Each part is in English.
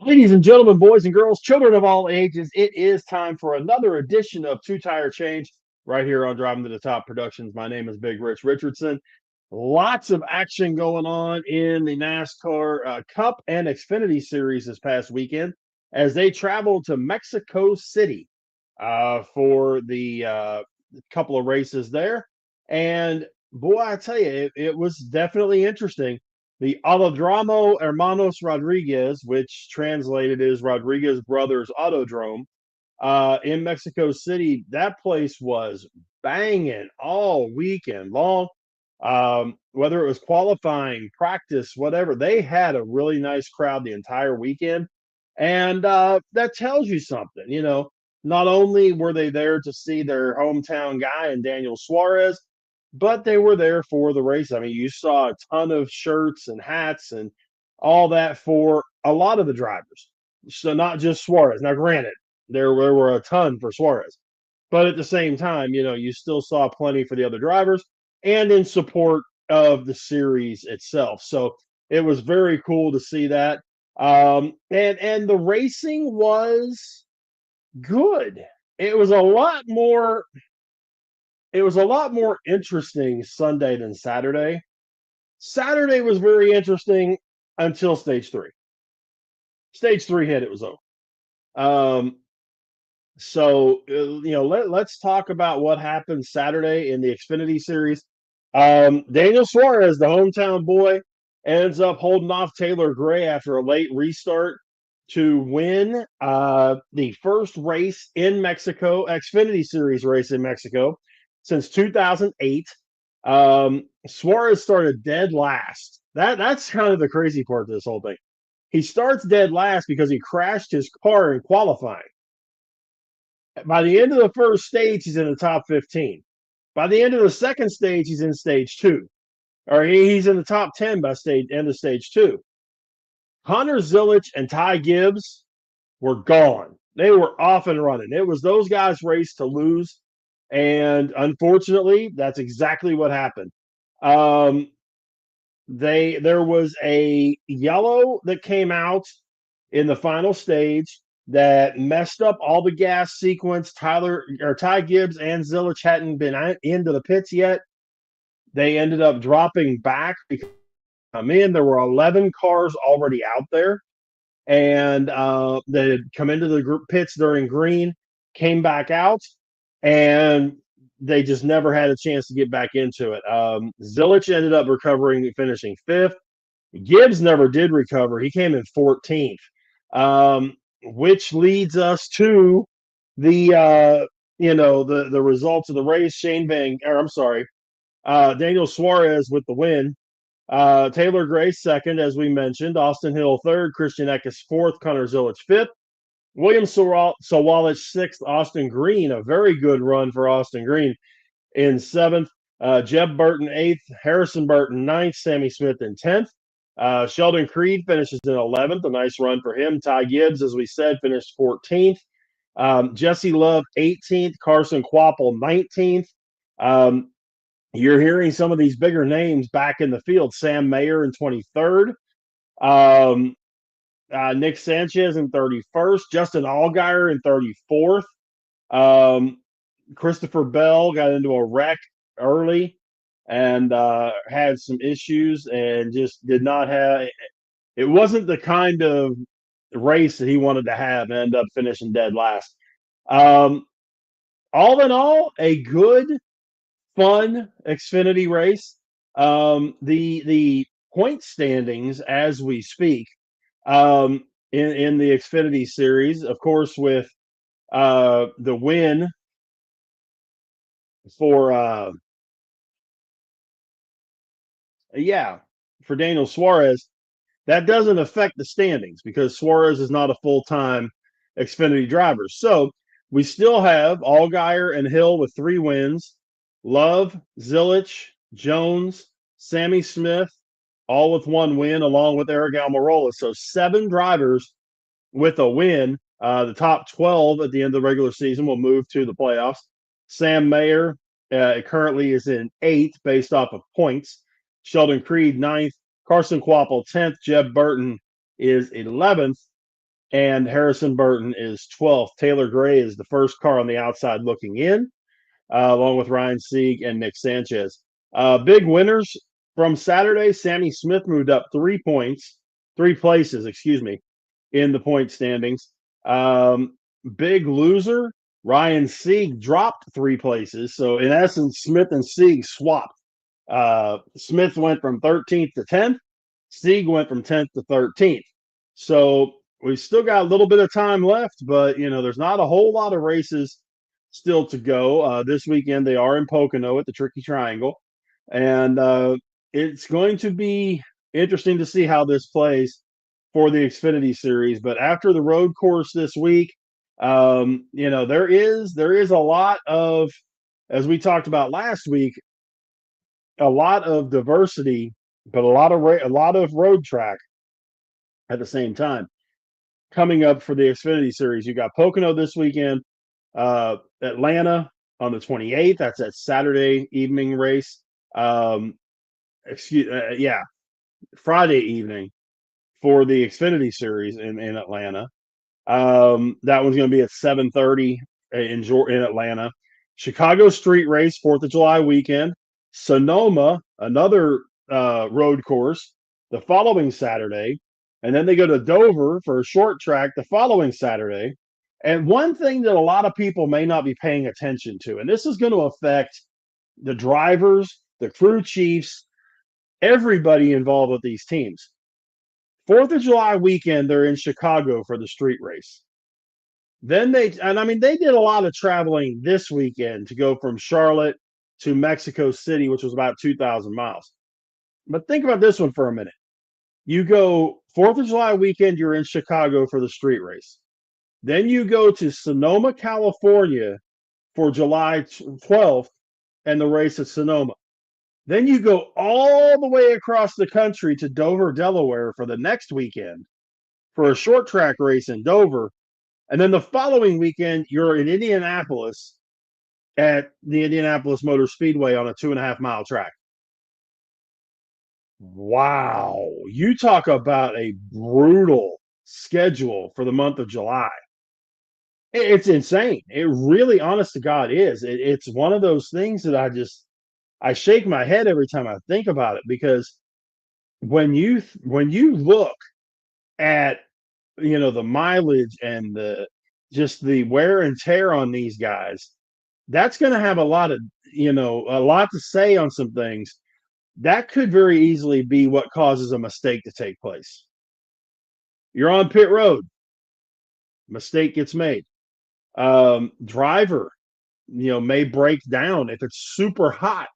Ladies and gentlemen, boys and girls, children of all ages, it is time for another edition of Two Tire Change right here on Driving to the Top Productions. My name is Big Rich Richardson. Lots of action going on in the NASCAR Cup and Xfinity Series this past weekend as they traveled to Mexico City for the couple of races there. And boy, I tell you, it was definitely interesting. The Autodromo Hermanos Rodriguez, which translated is Rodriguez Brothers Autodrome, in Mexico City, that place was banging all weekend long. Whether it was qualifying, practice, whatever, they had a really nice crowd the entire weekend. And that tells you something. Not only were they there to see their hometown guy and Daniel Suarez, but they were there for the race. I mean, you saw a ton of shirts and hats and all that for a lot of the drivers. So not just Suarez. Now, granted, there were a ton for Suarez, but at the same time, you still saw plenty for the other drivers and in support of the series itself. So it was very cool to see that. And the racing was good. It was a lot more it was a lot more interesting Sunday than Saturday. Saturday was very interesting until stage three. Stage three hit, it was over. Um, let's talk about what happened Saturday in the Xfinity Series. Daniel Suarez, the hometown boy, ends up holding off Taylor Gray after a late restart to win the first race in Mexico, Xfinity Series race in Mexico since 2008. Suarez started dead last. That's kind of the crazy part of this whole thing. He starts dead last because he crashed his car in qualifying. By the end of the first stage, he's in the top 15. By the end of the second stage, he's in stage two. Or he's in the top 10 by end of stage two. Hunter Zillich and Ty Gibbs were gone. They were off and running. It was those guys' race to lose. And unfortunately, that's exactly what happened. There was a yellow that came out in the final stage that messed up all the gas sequence. Ty Gibbs and Zillich hadn't been into the pits yet. They ended up dropping back because come in. There were 11 cars already out there, and they had come into the pits during green, came back out, and they just never had a chance to get back into it. Zillich ended up recovering, finishing fifth. Gibbs never did recover. He came in 14th, which leads us to the results of the race. Daniel Suarez with the win. Taylor Gray second, as we mentioned. Austin Hill third. Christian Eckes fourth. Connor Zillich fifth. William Sawalich sixth. Austin Green, a very good run for Austin Green, in seventh. Jeb Burton eighth. Harrison Burton ninth. Sammy Smith in 10th. Sheldon Creed finishes in 11th. A nice run for him. Ty Gibbs, as we said, finished 14th. Jesse Love 18th. Carson Quapple 19th. You're hearing some of these bigger names back in the field. Sam Mayer in 23rd. Nick Sanchez in 31st. Justin Allgaier in 34th. Christopher Bell got into a wreck early and had some issues and just did not have – it wasn't the kind of race that he wanted to have and ended up finishing dead last. All in all, a good – fun Xfinity race. The point standings as we speak in the Xfinity series, of course, with the win for for Daniel Suarez, that doesn't affect the standings because Suarez is not a full-time Xfinity driver. So we still have Allgaier and Hill with 3 wins. Love, Zillich, Jones, Sammy Smith, all with 1 win, along with Eric Almirola. So 7 drivers with a win. The top 12 at the end of the regular season will move to the playoffs. Sam Mayer currently is in 8th based off of points. Sheldon Creed 9th. Carson Quapple 10th. Jeb Burton is 11th. and Harrison Burton is 12th. Taylor Gray is the first car on the outside looking in, along with Ryan Sieg and Nick Sanchez. Big winners from Saturday. Sammy Smith moved up 3 points, 3 places, excuse me, in the point standings. Big loser, Ryan Sieg dropped 3 places. So in essence, Smith and Sieg swapped. Smith went from 13th to 10th. Sieg went from 10th to 13th. So we've still got a little bit of time left, but there's not a whole lot of races still to go. This weekend they are in Pocono at the Tricky Triangle, and it's going to be interesting to see how this plays for the Xfinity Series. But after the road course this week, there is a lot of, as we talked about last week, a lot of diversity, but a lot of road track at the same time coming up for the Xfinity Series. You got Pocono this weekend, Atlanta on the 28th. That's that Saturday evening race. Yeah, Friday evening for the Xfinity Series in Atlanta. That one's going to be at 7:30 in Atlanta. Chicago Street Race, 4th of July weekend. Sonoma, another road course, the following Saturday. And then they go to Dover for a short track the following Saturday. And one thing that a lot of people may not be paying attention to, and this is going to affect the drivers, the crew chiefs, everybody involved with these teams. 4th of July weekend, they're in Chicago for the street race. Then they did a lot of traveling this weekend to go from Charlotte to Mexico City, which was about 2,000 miles. But think about this one for a minute. You go 4th of July weekend, you're in Chicago for the street race. Then you go to Sonoma, California for July 12th and the race at Sonoma. Then you go all the way across the country to Dover, Delaware for the next weekend for a short track race in Dover. And then the following weekend, you're in Indianapolis at the Indianapolis Motor Speedway on a 2.5-mile track. Wow. You talk about a brutal schedule for the month of July. It's insane. It really, honest to God, is. It's one of those things that I shake my head every time I think about it, because when you look at the mileage and the wear and tear on these guys, that's going to have a lot to say on some things. That could very easily be what causes a mistake to take place. You're on pit road, mistake gets made. Driver, may break down if it's super hot.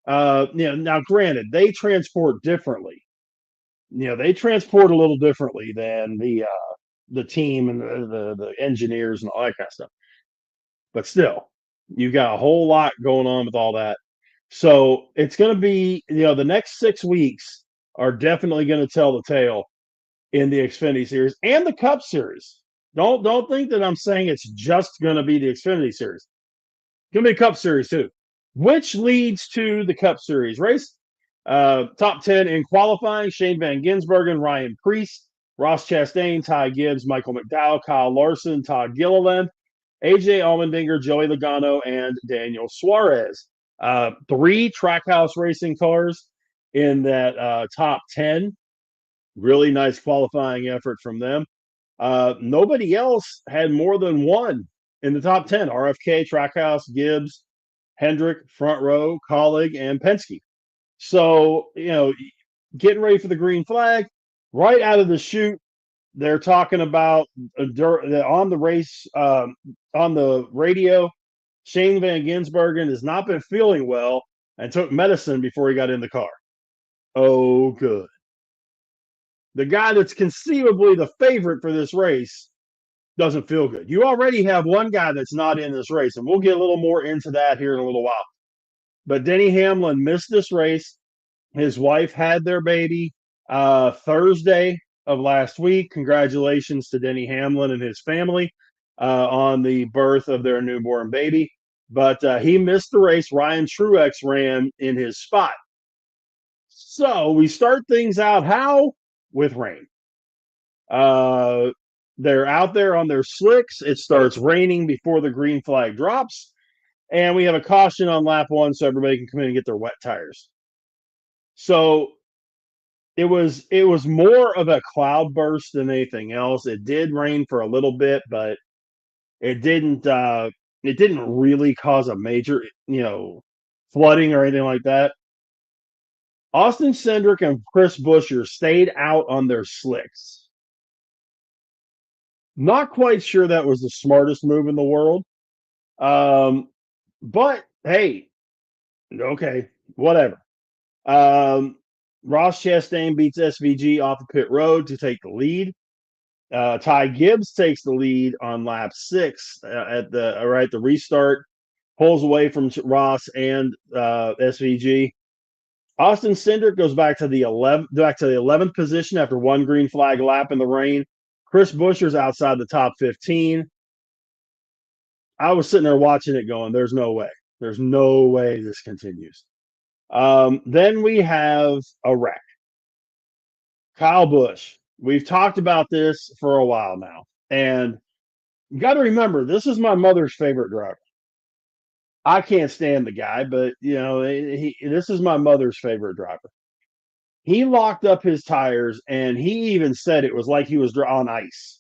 Now granted, they transport differently. They transport a little differently than the team and the engineers and all that kind of stuff. But still, you've got a whole lot going on with all that. So it's going to be, the next 6 weeks are definitely going to tell the tale in the Xfinity Series and the Cup Series. Don't think that I'm saying it's just going to be the Xfinity Series. It's going to be a Cup Series too, which leads to the Cup Series race. Top 10 in qualifying: Shane Van Gisbergen, Ryan Preece, Ross Chastain, Ty Gibbs, Michael McDowell, Kyle Larson, Todd Gilliland, AJ Allmendinger, Joey Logano, and Daniel Suarez. 3 Trackhouse Racing cars in that top 10. Really nice qualifying effort from them. Nobody else had more than one in the top 10. RFK, Trackhouse, Gibbs, Hendrick, Front Row, Colleague, and Penske. So, getting ready for the green flag, right out of the chute, they're talking about on the race, on the radio, Shane Van Gisbergen has not been feeling well and took medicine before he got in the car. Oh, good. The guy that's conceivably the favorite for this race doesn't feel good. You already have one guy that's not in this race, and we'll get a little more into that here in a little while. But Denny Hamlin missed this race. His wife had their baby Thursday of last week. Congratulations to Denny Hamlin and his family on the birth of their newborn baby. But he missed the race. Ryan Truex ran in his spot. So we start things out how? With rain. They're out there on their slicks. It starts raining before the green flag drops. And we have a caution on lap one so everybody can come in and get their wet tires. So it was more of a cloud burst than anything else. It did rain for a little bit, but it didn't really cause a major, flooding or anything like that. Austin Cindric and Chris Buescher stayed out on their slicks. Not quite sure that was the smartest move in the world. Um, but hey, okay, whatever. Um, Ross Chastain beats SVG off the pit road to take the lead. Ty Gibbs takes the lead on lap 6 at the restart, pulls away from Ross and SVG. Austin Cindric goes back to the 11th position after one green flag lap in the rain. Chris Buescher's outside the top 15. I was sitting there watching it going, there's no way. There's no way this continues. Then we have a wreck. Kyle Busch. We've talked about this for a while now. And you got to remember, this is my mother's favorite driver. I can't stand the guy, but, this is my mother's favorite driver. He locked up his tires, and he even said it was like he was on ice.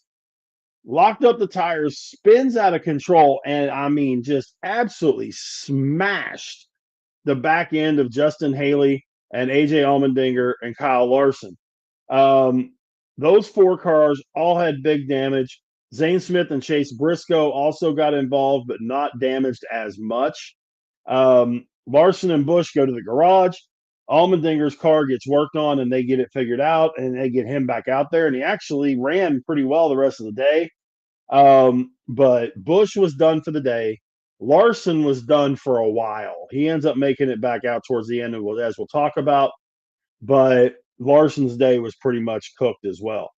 Locked up the tires, spins out of control, and I mean, just absolutely smashed the back end of Justin Haley and AJ Allmendinger and Kyle Larson. Those 4 cars all had big damage. Zane Smith and Chase Briscoe also got involved, but not damaged as much. Larson and Busch go to the garage. Allmendinger's car gets worked on, and they get it figured out, and they get him back out there. And he actually ran pretty well the rest of the day. But Busch was done for the day. Larson was done for a while. He ends up making it back out towards the end, as we'll talk about. But Larson's day was pretty much cooked as well.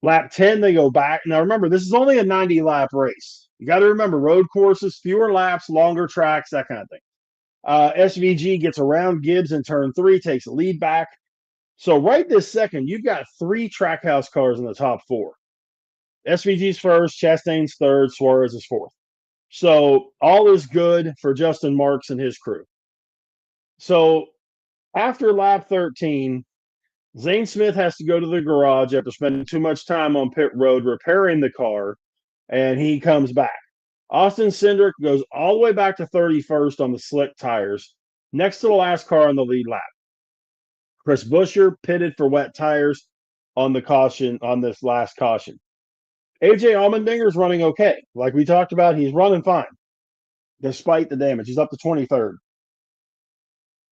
Lap 10, they go back. Now, remember, this is only a 90-lap race. You got to remember, road courses, fewer laps, longer tracks, that kind of thing. SVG gets around Gibbs in turn 3, takes the lead back. So right this second, you've got 3 Trackhouse cars in the top 4. SVG's first, Chastain's third, Suarez is fourth. So all is good for Justin Marks and his crew. So after lap 13, Zane Smith has to go to the garage after spending too much time on pit road repairing the car, and he comes back. Austin Cindric goes all the way back to 31st on the slick tires, next to the last car on the lead lap. Chris Buescher pitted for wet tires on this last caution. AJ Allmendinger's running okay. Like we talked about, he's running fine despite the damage. He's up to 23rd.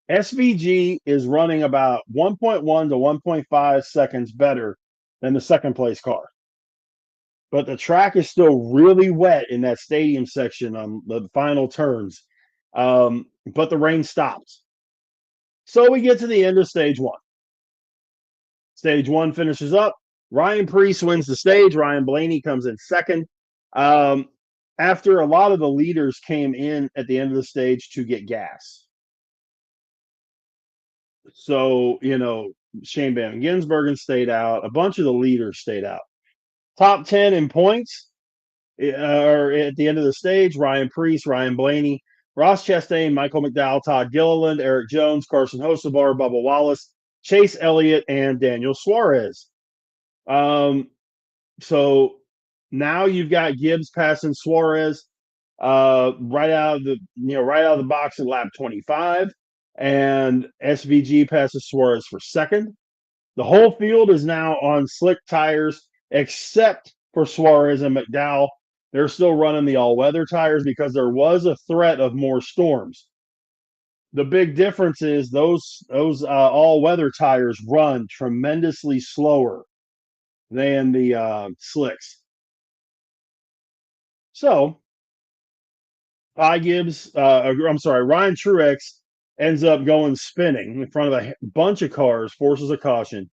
SVG is running about 1.1 to 1.5 seconds better than the second place car. But the track is still really wet in that stadium section on the final turns. But the rain stopped. So we get to the end of stage 1. Stage 1 finishes up. Ryan Preece wins the stage. Ryan Blaney comes in second. After a lot of the leaders came in at the end of the stage to get gas. So, Shane Van Gisbergen stayed out. A bunch of the leaders stayed out. Top 10 in points are at the end of the stage. Ryan Preece, Ryan Blaney, Ross Chastain, Michael McDowell, Todd Gilliland, Eric Jones, Carson Hocevar, Bubba Wallace, Chase Elliott, and Daniel Suarez. So now you've got Gibbs passing Suarez right out of the box at lap 25, and SVG passes Suarez for second. The whole field is now on slick tires except for Suarez and McDowell. They're still running the all-weather tires because there was a threat of more storms. The big difference is those all-weather tires run tremendously slower than the slicks. So, Ryan Truex ends up going spinning in front of a bunch of cars, forces a caution.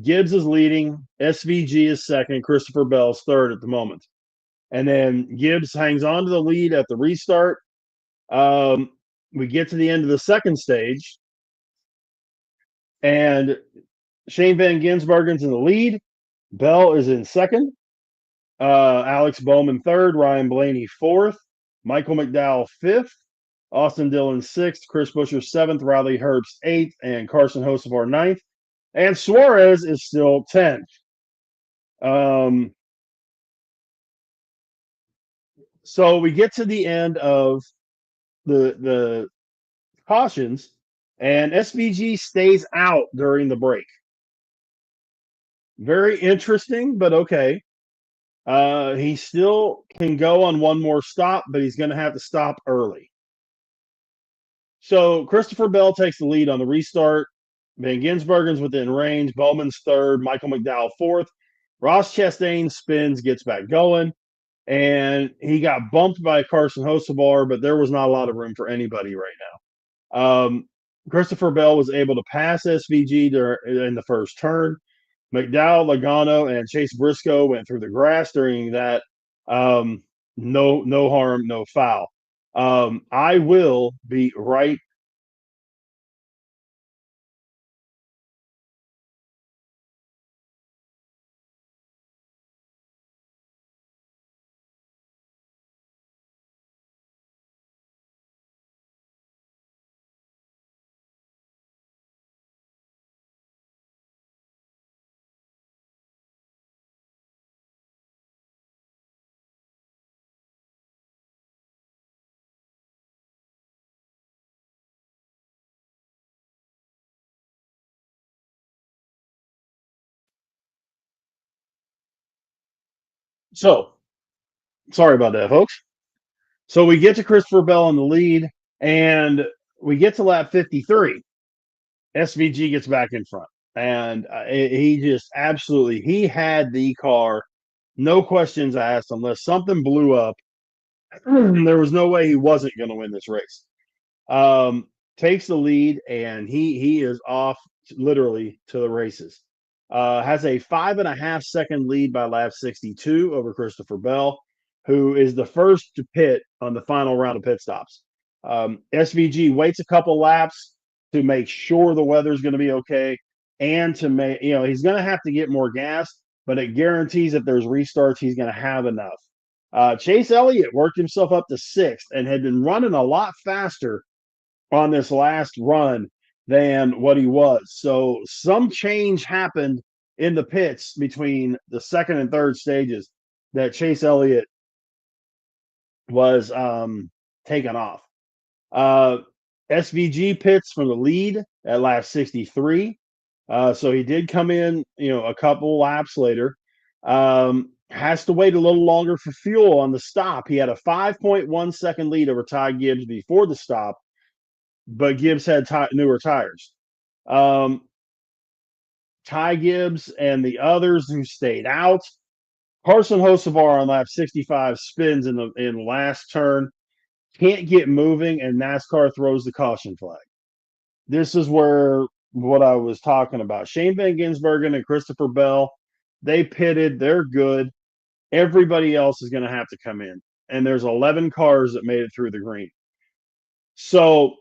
Gibbs is leading. SVG is second. Christopher Bell's third at the moment. And then Gibbs hangs on to the lead at the restart. We get to the end of the second stage. And Shane Van Gisbergen's in the lead. Bell is in second. Alex Bowman third. Ryan Blaney fourth. Michael McDowell fifth. Austin Dillon sixth. Chris Buescher seventh. Riley Herbst eighth. And Carson Hocevar ninth. And Suarez is still 10th. Um, so we get to the end of the cautions, and SVG stays out during the break. Very interesting, but okay. He still can go on one more stop, but he's going to have to stop early. So Christopher Bell takes the lead on the restart. Van Ginsbergen's within range. Bowman's third. Michael McDowell fourth. Ross Chastain spins, gets back going, and he got bumped by Carson Hocevar, but there was not a lot of room for anybody right now. Christopher Bell was able to pass SVG in the first turn. McDowell, Logano, and Chase Briscoe went through the grass during that. No harm, no foul. I will be right. So sorry about that, folks. So we get to Christopher Bell in the lead, and we get to lap 53. SVG gets back in front, and he just absolutely he had the car, no questions asked. Unless something blew up, there was no way he wasn't going to win this race. Um, Takes the lead, and he is off literally to the races. Has a 5.5 second lead by lap 62 over Christopher Bell, who is the first to pit on the final round of pit stops. SVG waits a couple laps to make sure the weather's going to be okay, and to make he's going to have to get more gas, but it guarantees if there's restarts, he's going to have enough. Chase Elliott worked himself up to sixth and had been running a lot faster on this last run than what he was. So some change happened in the pits between the second and third stages that Chase Elliott was taken off. Uh, SVG pits from the lead at lap 63. So he did come in, a couple laps later. Has to wait a little longer for fuel on the stop. He had a 5.1 second lead over Ty Gibbs before the stop, but Gibbs had newer tires. Um, Ty Gibbs and the others who stayed out. Carson Hocevar on lap 65 spins in the last turn, can't get moving, and NASCAR throws the caution flag. This is where what I was talking about. Shane Van Ginsbergen and Christopher Bell, they pitted. They're good. Everybody else is going to have to come in, and there's 11 cars that made it through the green. So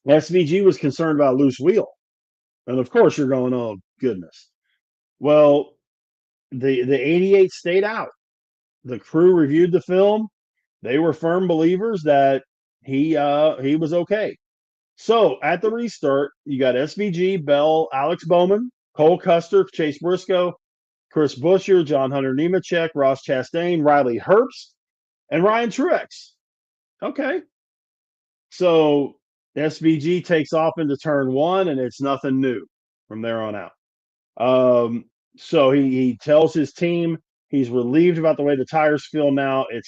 SVG was concerned about loose wheel. And of course, you're going, oh, goodness. Well, the 88 stayed out. The crew reviewed the film. They were firm believers that he was okay. So at the restart, you got SVG, Bell, Alex Bowman, Cole Custer, Chase Briscoe, Chris Buescher, John Hunter Nemechek, Ross Chastain, Riley Herbst, and Ryan Truex. Okay. So SVG takes off into turn one, and it's nothing new from there on out. So he tells his team he's relieved about the way the tires feel now. It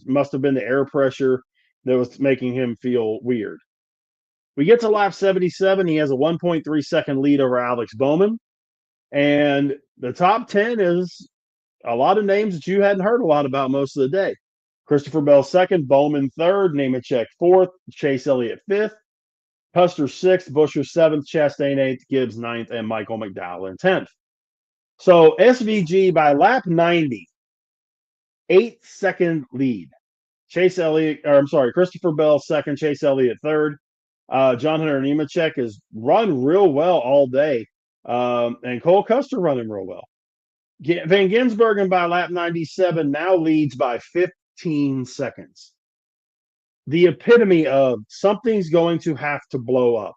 must have been the air pressure that was making him feel weird. We get to lap 77. He has a 1.3 second lead over Alex Bowman. And the top 10 is a lot of names that you hadn't heard a lot about most of the day. Christopher Bell second, Bowman third, Nemechek fourth, Chase Elliott fifth, Custer sixth, Buescher seventh, Chastain eighth, Gibbs ninth, and Michael McDowell in 10th. So SVG by lap 90, 8 second lead. Christopher Bell second, Chase Elliott third. John Hunter Nemechek has run real well all day. And Cole Custer running real well. Van Gisbergen by lap 97 now leads by 15 seconds. The epitome of something's going to have to blow up.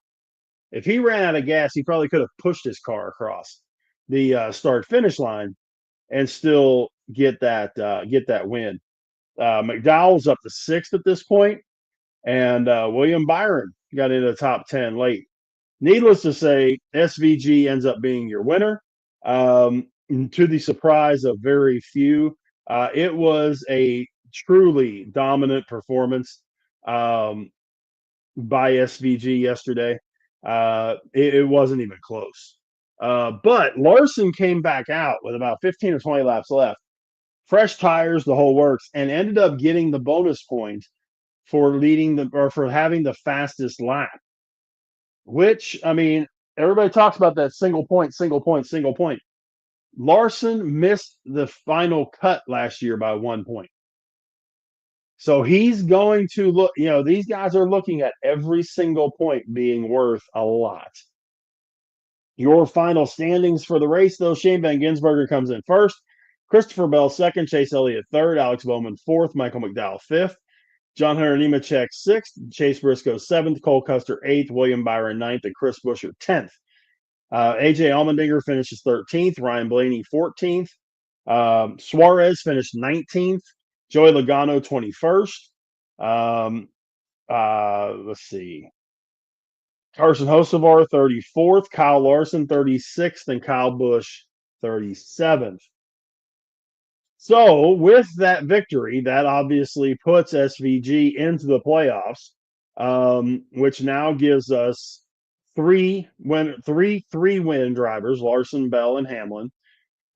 If he ran out of gas, he probably could have pushed his car across the start finish line and still get that win. McDowell's up to sixth at this point, and William Byron got into the top 10 late. Needless to say, SVG ends up being your winner. To the surprise of very few, it was a truly dominant performance by SVG yesterday. It wasn't even close. But Larson came back out with about 15 or 20 laps left, fresh tires, the whole works, and ended up getting the bonus point for for having the fastest lap. Which, I mean, everybody talks about that single point, single point, single point. Larson missed the final cut last year by 1 point. So he's going to look, these guys are looking at every single point being worth a lot. Your final standings for the race, though, Shane Van Gisbergen comes in first, Christopher Bell second, Chase Elliott third, Alex Bowman fourth, Michael McDowell fifth, John Hunter Nemechek sixth, Chase Briscoe seventh, Cole Custer eighth, William Byron ninth, and Chris Buescher 10th. AJ Allmendinger finishes 13th, Ryan Blaney 14th, Suarez finished 19th, Joey Logano 21st. Let's see. Carson Hocevar 34th, Kyle Larson 36th, and Kyle Busch 37th. So with that victory, that obviously puts SVG into the playoffs, which now gives us three win drivers: Larson, Bell, and Hamlin.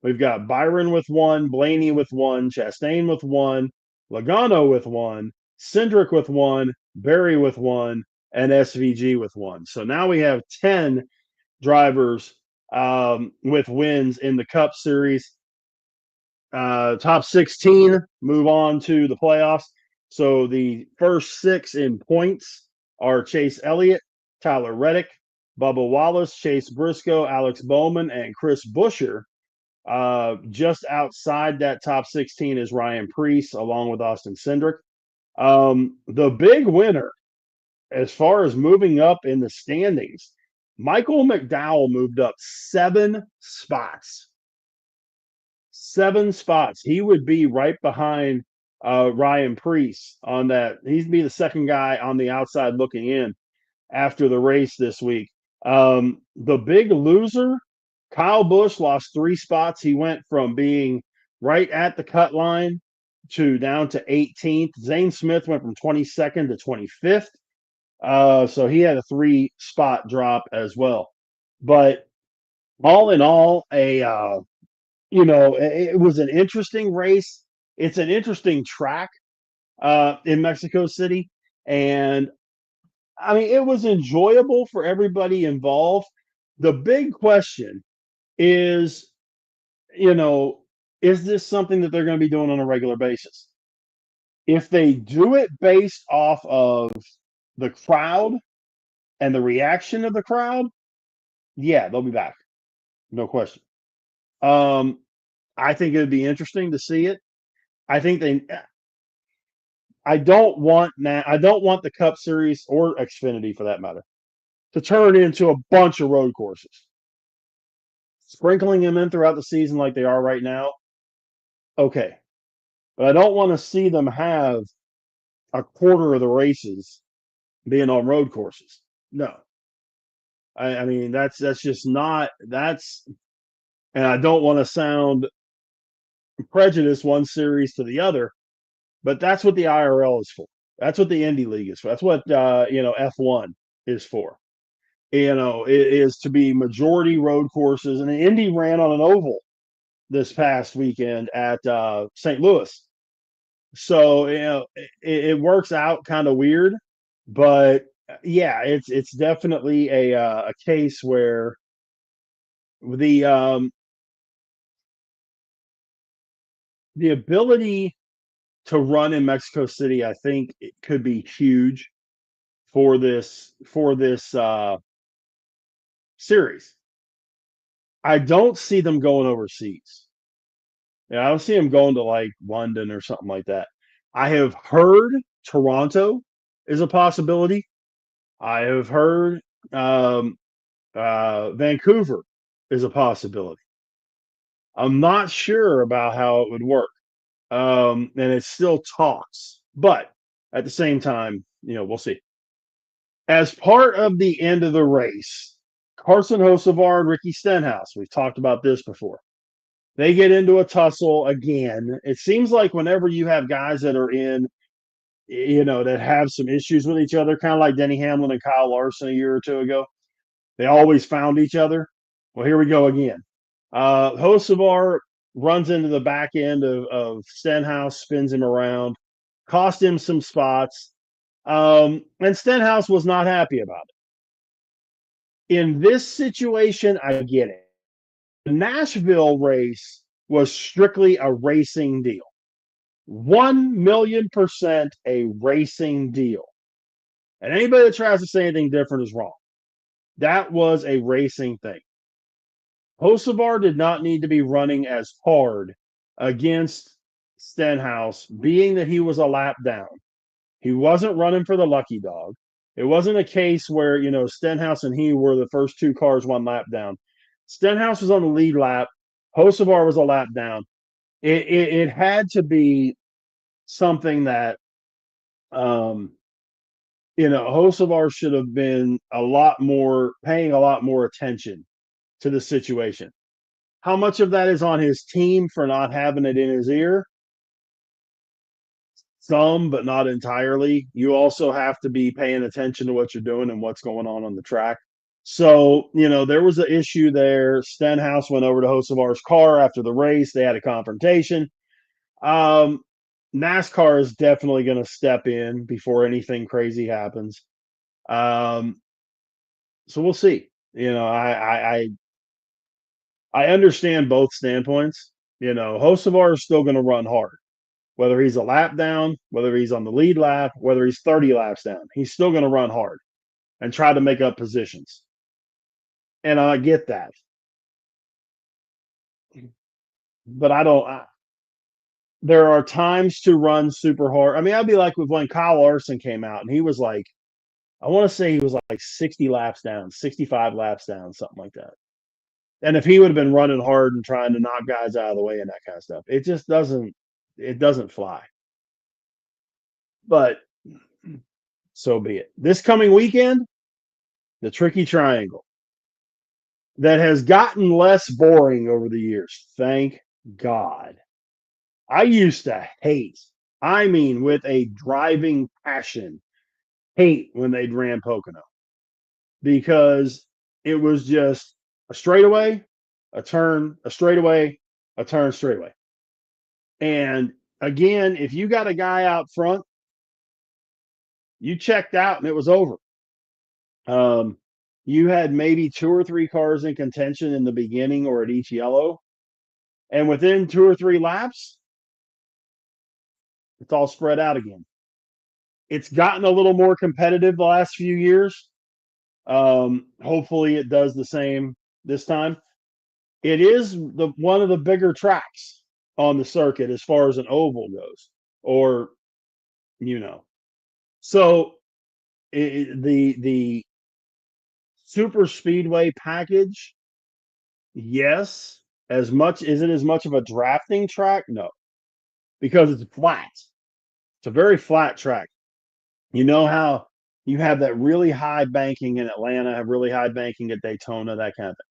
We've got Byron with one, Blaney with one, Chastain with one, Logano with one, Cindric with one, Berry with one, and SVG with one. So now we have 10 drivers with wins in the Cup Series. Top 16 move on to the playoffs. So the first six in points are Chase Elliott, Tyler Reddick, Bubba Wallace, Chase Briscoe, Alex Bowman, and Chris Buescher. Just outside that top 16 is Ryan Preece, along with Austin Cindric. The big winner, as far as moving up in the standings, Michael McDowell moved up 7 spots. 7 spots. He would be right behind Ryan Preece on that. He'd be the second guy on the outside looking in after the race this week. The big loser, Kyle Busch, lost 3 spots. He went from being right at the cut line to down to 18th. Zane Smith went from 22nd to 25th. So he had a 3-spot drop as well. But all in all, it was an interesting race. It's an interesting track in Mexico City. And I mean, it was enjoyable for everybody involved. The big question is, is this something that they're going to be doing on a regular basis? If they do it based off of the crowd and the reaction of the crowd, yeah, they'll be back. No question. I think it would be interesting to see it. I don't want the Cup Series or Xfinity for that matter to turn into a bunch of road courses. Sprinkling them in throughout the season like they are right now, okay. But I don't want to see them have a quarter of the races being on road courses. No. I mean, that's just not, and I don't want to sound prejudiced one series to the other, but that's what the IRL is for. That's what the Indy League is for. That's what F1 is for. It is to be majority road courses. And the Indy ran on an oval this past weekend at St. Louis. So it works out kind of weird, but yeah, it's definitely a case where the ability to run in Mexico City, I think it could be huge for this series. I don't see them going overseas. Yeah, I don't see him going to like London or something like that. I have heard Toronto is a possibility. I have heard um, Vancouver is a possibility. I'm not sure about how it would work. And it's still talks, but at the same time, we'll see. As part of the end of the race, Carson Hocevar and Ricky Stenhouse, we've talked about this before. They get into a tussle again. It seems like whenever you have guys that are in, that have some issues with each other, kind of like Denny Hamlin and Kyle Larson a year or two ago, they always found each other. Well, here we go again. Hocevar runs into the back end of Stenhouse, spins him around, cost him some spots. And Stenhouse was not happy about it. In this situation, I get it. The Nashville race was strictly a racing deal. 1,000,000% a racing deal. And anybody that tries to say anything different is wrong. That was a racing thing. Hocevar did not need to be running as hard against Stenhouse, being that he was a lap down. He wasn't running for the lucky dog. It wasn't a case where, Stenhouse and he were the first two cars one lap down. Stenhouse was on the lead lap. Hocevar was a lap down. It had to be something that, Hocevar should have been paying a lot more attention to the situation. How much of that is on his team for not having it in his ear? Some, but not entirely. You also have to be paying attention to what you're doing and what's going on the track. So, there was an issue there. Stenhouse went over to Hocevar's car after the race. They had a confrontation. Um, NASCAR is definitely going to step in before anything crazy happens. Um, so we'll see. I understand both standpoints. Hocevar is still going to run hard, whether he's a lap down, whether he's on the lead lap, whether he's 30 laps down. He's still going to run hard and try to make up positions. And I get that. But I don't. There are times to run super hard. I mean, I'd be like with when Kyle Larson came out and he was like, I want to say he was like 60 laps down, 65 laps down, something like that. And if he would have been running hard and trying to knock guys out of the way and that kind of stuff, it doesn't fly. But so be it. This coming weekend, the Tricky Triangle that has gotten less boring over the years. Thank God. I used to hate, I mean, with a driving passion, hate when they'd ran Pocono because it was just a straightaway, a turn, a straightaway, a turn, straightaway. And again, if you got a guy out front, you checked out and it was over. Um, you had maybe two or three cars in contention in the beginning or at each yellow. And within two or three laps, it's all spread out again. It's gotten a little more competitive the last few years. Hopefully, it does the same this time. It is one of the bigger tracks on the circuit as far as an oval goes, or you know. So the super speedway package, yes. As much of a drafting track? No, because it's flat. It's a very flat track. You know how you have that really high banking in Atlanta, have really high banking at Daytona, that kind of thing.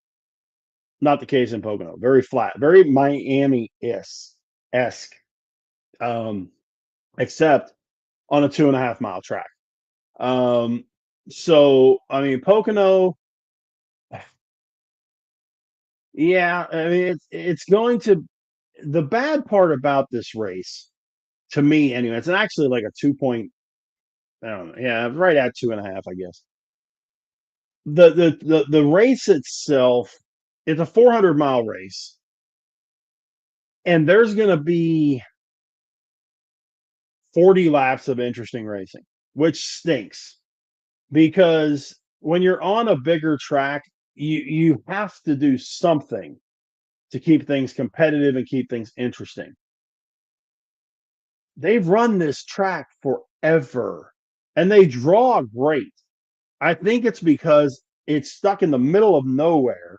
Not the case in Pocono. Very flat, very Miami-esque, um, except on a 2.5 mile track. Um, so, I mean, Pocono, yeah, I mean, it's going to, the bad part about this race, to me anyway, it's actually like a 2 point, I don't know, yeah, right at 2.5, I guess. The race itself, it's a 400-mile race, and there's going to be 40 laps of interesting racing, which stinks because when you're on a bigger track, you have to do something to keep things competitive and keep things interesting. They've run this track forever and they draw great. I think it's because it's stuck in the middle of nowhere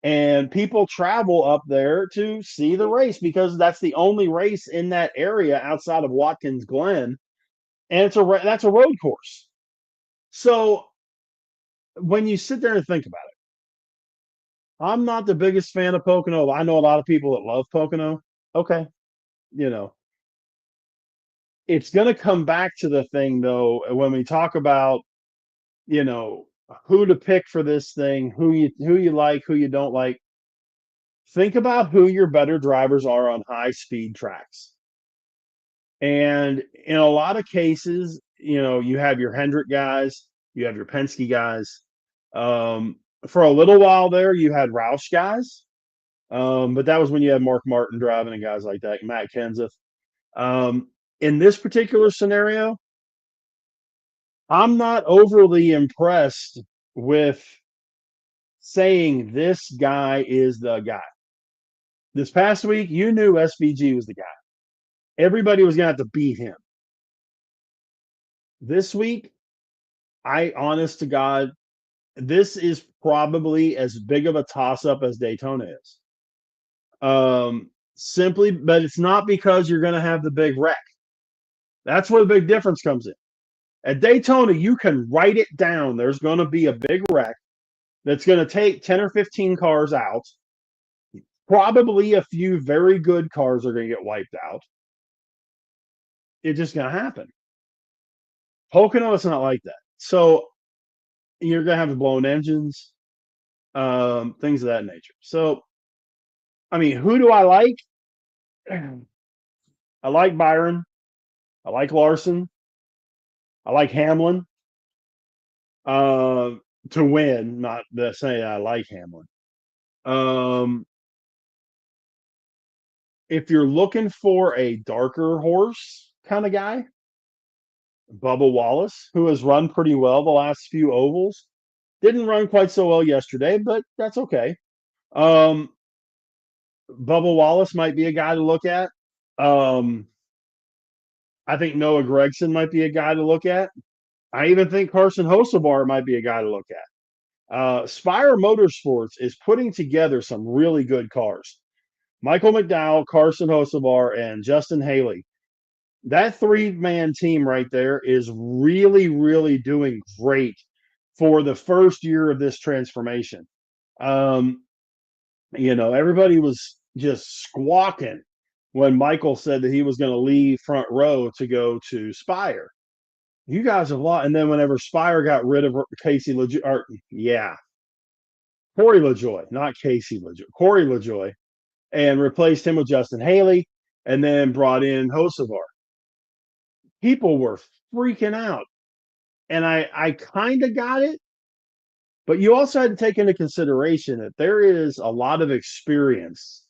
and people travel up there to see the race because that's the only race in that area outside of Watkins Glen, and that's a road course. So when you sit there and think about it, I'm not the biggest fan of Pocono. I know a lot of people that love Pocono. Okay, you know, it's going to come back to the thing though when we talk about, you know, who to pick for this thing, who you like, who you don't like. Think about who your better drivers are on high speed tracks. And in a lot of cases, you have your Hendrick guys, you have your Penske guys. For a little while there, you had Roush guys, but that was when you had Mark Martin driving and guys like that, Matt Kenseth. In this particular scenario, I'm not overly impressed with saying this guy is the guy. This past week, you knew SVG was the guy. Everybody was going to have to beat him. This week, honest to God, this is probably as big of a toss up as Daytona is. Simply, but it's not because you're going to have the big wreck. That's where the big difference comes in. At Daytona, you can write it down. There's going to be a big wreck that's going to take 10 or 15 cars out. Probably a few very good cars are going to get wiped out. It's just going to happen. Pocono, it's not like that. So you're going to have blown engines, things of that nature. So, I mean, who do I like? I like Byron. I like Larson. I like Hamlin to win, not to say I like Hamlin. If you're looking for a darker horse kind of guy, Bubba Wallace, who has run pretty well the last few ovals, didn't run quite so well yesterday, but that's okay. Bubba Wallace might be a guy to look at. I think Noah Gragson might be a guy to look at. I even think Carson Hocevar might be a guy to look at. Spire Motorsports is putting together some really good cars. Michael McDowell, Carson Hocevar, and Justin Haley. That three-man team right there is really, really doing great for the first year of this transformation. Everybody was just squawking when Michael said that he was going to leave front row to go to Spire. You guys have lost. And then whenever Spire got rid of Casey LaJoy, Corey LaJoy, not Casey LaJoy, Corey LaJoy, and replaced him with Justin Haley, and then brought in Hocevar. People were freaking out. And I kind of got it, but you also had to take into consideration that there is a lot of experience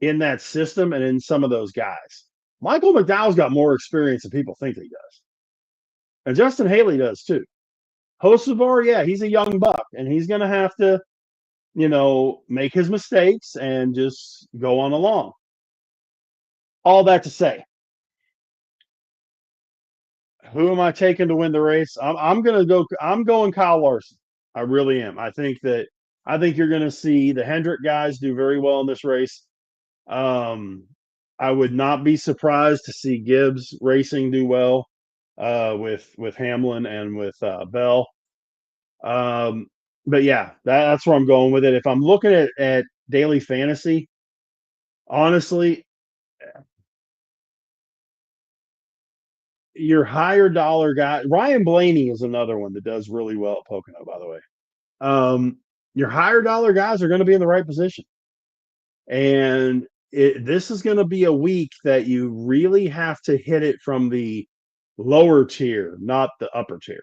in that system and in some of those guys. Michael McDowell's got more experience than people think he does. And Justin Haley does too. Hocevar, yeah, he's a young buck, and he's going to have to, make his mistakes and just go on along. All that to say, who am I taking to win the race? I'm going Kyle Larson. I really am. I think you're going to see the Hendrick guys do very well in this race. I would not be surprised to see Gibbs Racing do well with Hamlin and with Bell. But yeah, that's where I'm going with it. If I'm looking at daily fantasy, honestly, your higher dollar guy, Ryan Blaney is another one that does really well at Pocono, by the way. Your higher dollar guys are going to be in the right position. And this is going to be a week that you really have to hit it from the lower tier, not the upper tier.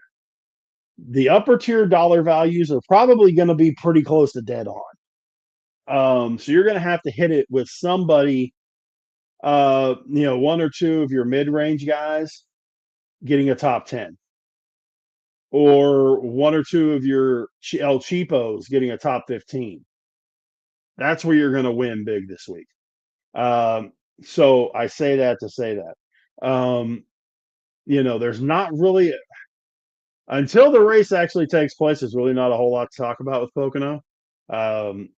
The upper tier dollar values are probably going to be pretty close to dead on. So you're going to have to hit it with somebody, one or two of your mid-range guys getting a top 10, or one or two of your El Cheapos getting a top 15. That's where you're going to win big this week. So I say that to say that. There's not really until the race actually takes place. There's really not a whole lot to talk about with Pocono. Um,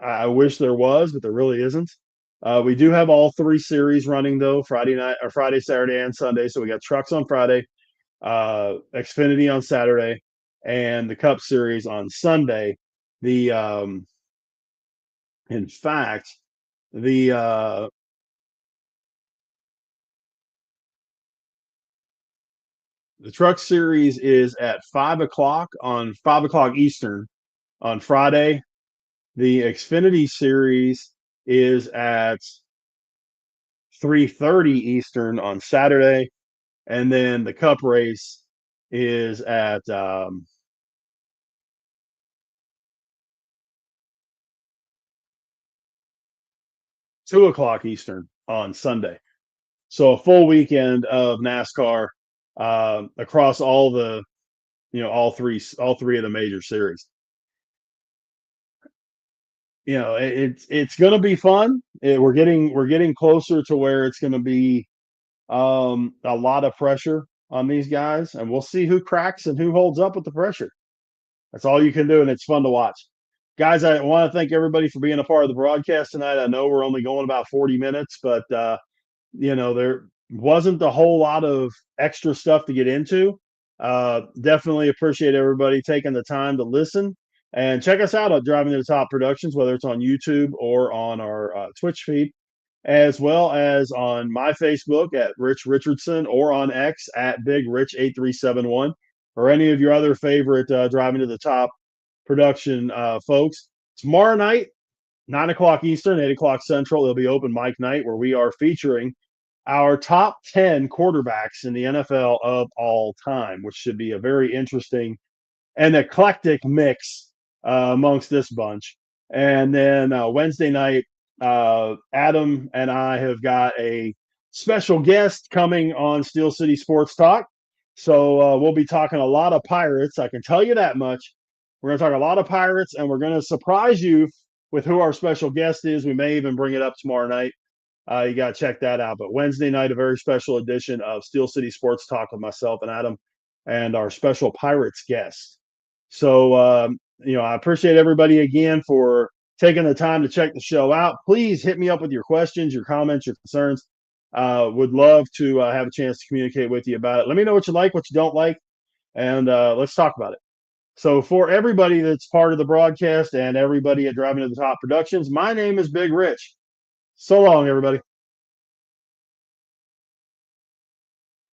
I wish there was, but there really isn't. We do have all three series running though, Friday night or Friday, Saturday, and Sunday. So we got trucks on Friday, Xfinity on Saturday, and the Cup Series on Sunday. The In fact, the the Truck Series is at 5 o'clock on 5 o'clock Eastern on Friday. The Xfinity Series is at 3:30 Eastern on Saturday, and then the Cup race is at 2 o'clock Eastern on Sunday. So a full weekend of NASCAR across all three of the major series. It's going to be fun. We're getting closer to where it's going to be a lot of pressure on these guys, and we'll see who cracks and who holds up with the pressure. That's all you can do, and it's fun to watch. Guys, I want to thank everybody for being a part of the broadcast tonight. I know we're only going about 40 minutes, but there wasn't a whole lot of extra stuff to get into. Definitely appreciate everybody taking the time to listen and check us out at Driving to the Top Productions, whether it's on YouTube or on our Twitch feed, as well as on my Facebook at Rich Richardson or on X at Big Rich 8371 or any of your other favorite Driving to the Top production folks. Tomorrow night, 9 o'clock Eastern, 8 o'clock Central, it'll be open mic night where we are featuring our top 10 quarterbacks in the NFL of all time, which should be a very interesting and eclectic mix amongst this bunch. And then Wednesday night, Adam and I have got a special guest coming on Steel City Sports Talk. So we'll be talking a lot of Pirates. I can tell you that much. We're going to talk a lot of Pirates, and we're going to surprise you with who our special guest is. We may even bring it up tomorrow night. You got to check that out. But Wednesday night, a very special edition of Steel City Sports Talk with myself and Adam and our special Pirates guest. So, I appreciate everybody again for taking the time to check the show out. Please hit me up with your questions, your comments, your concerns. Would love to have a chance to communicate with you about it. Let me know what you like, what you don't like, and let's talk about it. So, for everybody that's part of the broadcast and everybody at Driving to the Top Productions, my name is Big Rich. So long, everybody.